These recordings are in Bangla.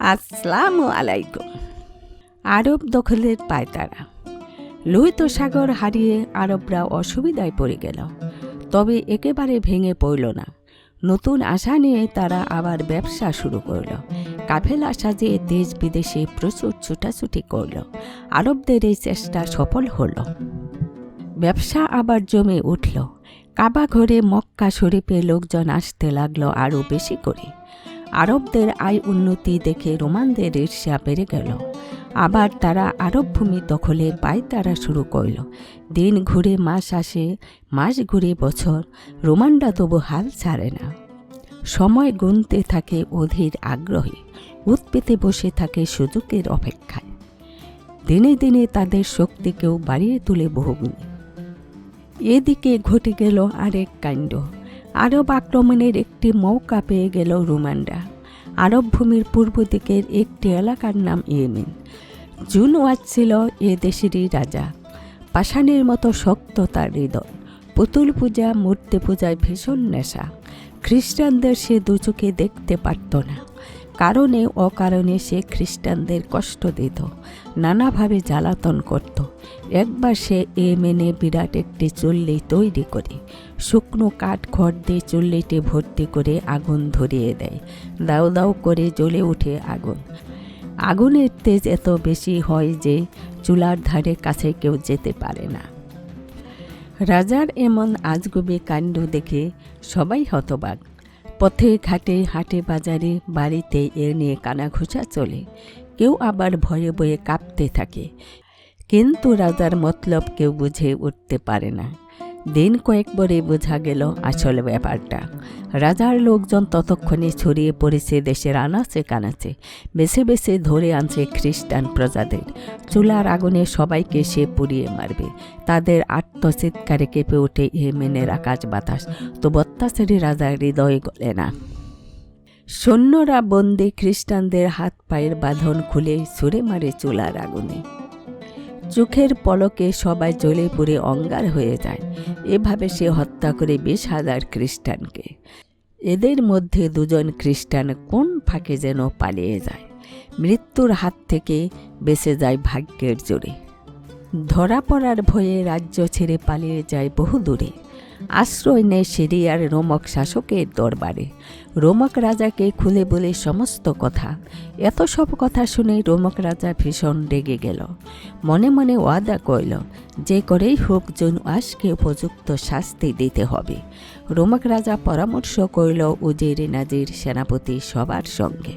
আসসালামু আলাইকুম। আরব দখলের পায়তারা। লোহিত সাগর হারিয়ে আরবরা অসুবিধায় পড়ে গেল, তবে একেবারে ভেঙে পড়ল না। নতুন আশা নিয়ে তারা আবার ব্যবসা শুরু করল। কাফেলা সাজিয়ে দেশ বিদেশে প্রচুর ছুটাছুটি করল। আরবদের এই চেষ্টা সফল হলো। ব্যবসা আবার জমে উঠল। কাবা ঘরে মক্কা শরীফে লোকজন আসতে লাগলো আরও বেশি করে। আরবদের আয় উন্নতি দেখে রোমানদের ঈর্ষা বেড়ে গেল। আবার তারা আরব ভূমি দখলের পায়তারা শুরু করল। দিন ঘুরে মাস আসে, মাস ঘুরে বছর, রোমানরা তবু হাল ছাড়ে না। সময় গুনতে থাকে অধীর আগ্রহে, উৎপেতে বসে থাকে সুযোগের অপেক্ষায়। দিনে দিনে তাদের শক্তিকেও বাড়িয়ে তোলে বহুগুণে। এদিকে ঘটে গেল আরেক কাণ্ড। আরব আক্রমণের একটি মৌকা পেয়ে গেল রোমানরা। আরব ভূমির পূর্ব দিকের একটি এলাকার নাম ইয়েমেন। জুনওয়াজ ছিল এ দেশেরই রাজা। পাষাণের মতো শক্ত তার হৃদয়। পুতুল পূজা, মূর্তি পূজায় ভীষণ নেশা। খ্রিস্টানদের সে দুচোখে দেখতে পারত না। কারণে অকারণে সে খ্রিস্টানদের কষ্ট দিত, নানাভাবে জ্বালাতন করত। একবার সে ইয়েমেনে বিরাট একটি চুল্লি তৈরি করে শুকনো কাঠ খড় দিয়ে চুল্লিটি ভর্তি করে আগুন ধরিয়ে দেয়। দাউ দাউ করে জ্বলে ওঠে আগুন। আগুনের তেজ এত বেশি হয় যে চুলার ধারে কাছে কেউ যেতে পারে না। রাজার এমন আজগুবি কাণ্ড দেখে সবাই হতবাক। পথে ঘাটে, হাটে বাজারে, বাড়িতে এ নিয়ে কানাঘুষা চলে। কেউ আবার ভয়ে ভয়ে কাঁপতে থাকে। কিন্তু রাজার মতলব কেউ বুঝে উঠতে পারে না। দিন কয়েক পরে বোঝা গেল আসল ব্যাপারটা। রাজার লোকজন ততক্ষণে ছড়িয়ে পড়েছে দেশের আনাচে কানাচে। বেছে বেছে ধরে আনছে খ্রিস্টান প্রজাদের। চুলার আগুনে সবাইকে সে পুড়িয়ে মারবে। তাদের আত্মচিৎকারে কেঁপে ওঠে ইয়েমেনের আকাশ বাতাস। তো অত্যাচারী রাজার হৃদয় গলে না। সৈন্যরা বন্দী খ্রিস্টানদের হাত পায়ের বাঁধন খুলে ছুঁড়ে মারে চুলার আগুনে। চোখের পলকে সবাই জ্বলে পুড়ে অঙ্গার হয়ে যায়। এভাবে সে হত্যা করে 20,000 খ্রিস্টানকে। এদের মধ্যে 2জন খ্রিস্টান কোন ফাঁকে যেন পালিয়ে যায়। মৃত্যুর হাত থেকে বেঁচে যায় ভাগ্যের জোরে। ধরা পড়ার ভয়ে রাজ্য ছেড়ে পালিয়ে যায় বহু দূরে। আশ্রয় নেয় সিরিয়ার রোমক শাসকের দরবারে। রোমক রাজাকে খুলে বলে সমস্ত কথা। এত সব কথা শুনে রোমক রাজা ভীষণ রেগে গেল। মনে মনে ওয়াদা করল, যে করেই হোক জুনওয়াজকে উপযুক্ত শাস্তি দিতে হবে। রোমক রাজা পরামর্শ করল উজির নাজির সেনাপতি সবার সঙ্গে।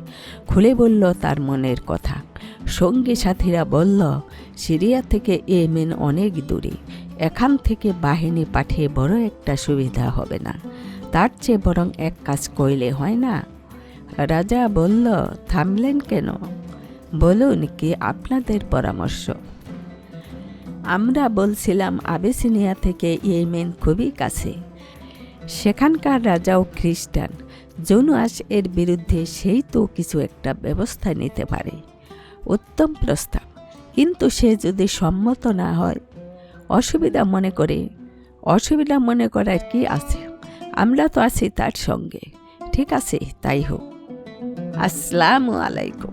খুলে বলল তার মনের কথা। সঙ্গী সাথীরা বলল, সিরিয়া থেকে ইয়েমেন অনেক দূরে। এখান থেকে বাহিনী পাঠিয়ে বড় একটা সুবিধা হবে না। তার চেয়ে বরং এক কাজ করলে হয় না? রাজা বলল, থামলেন কেন? বলুন, কি আপনাদের পরামর্শ? আমরা বলছিলাম আবিসিনিয়া থেকে ইয়েমেন খুবই কাছে। সেখানকার রাজাও খ্রিস্টান। জুনওয়াজ এর বিরুদ্ধে সেই তো কিছু একটা ব্যবস্থা নিতে পারে। উত্তম প্রস্তাব, কিন্তু সে যদি সম্মত না হয়? অসুবিধা মনে করার কি আছে? আমরা তো আছি তার সঙ্গে। ঠিক আছে, তাই হোক। আসসালামু আলাইকুম।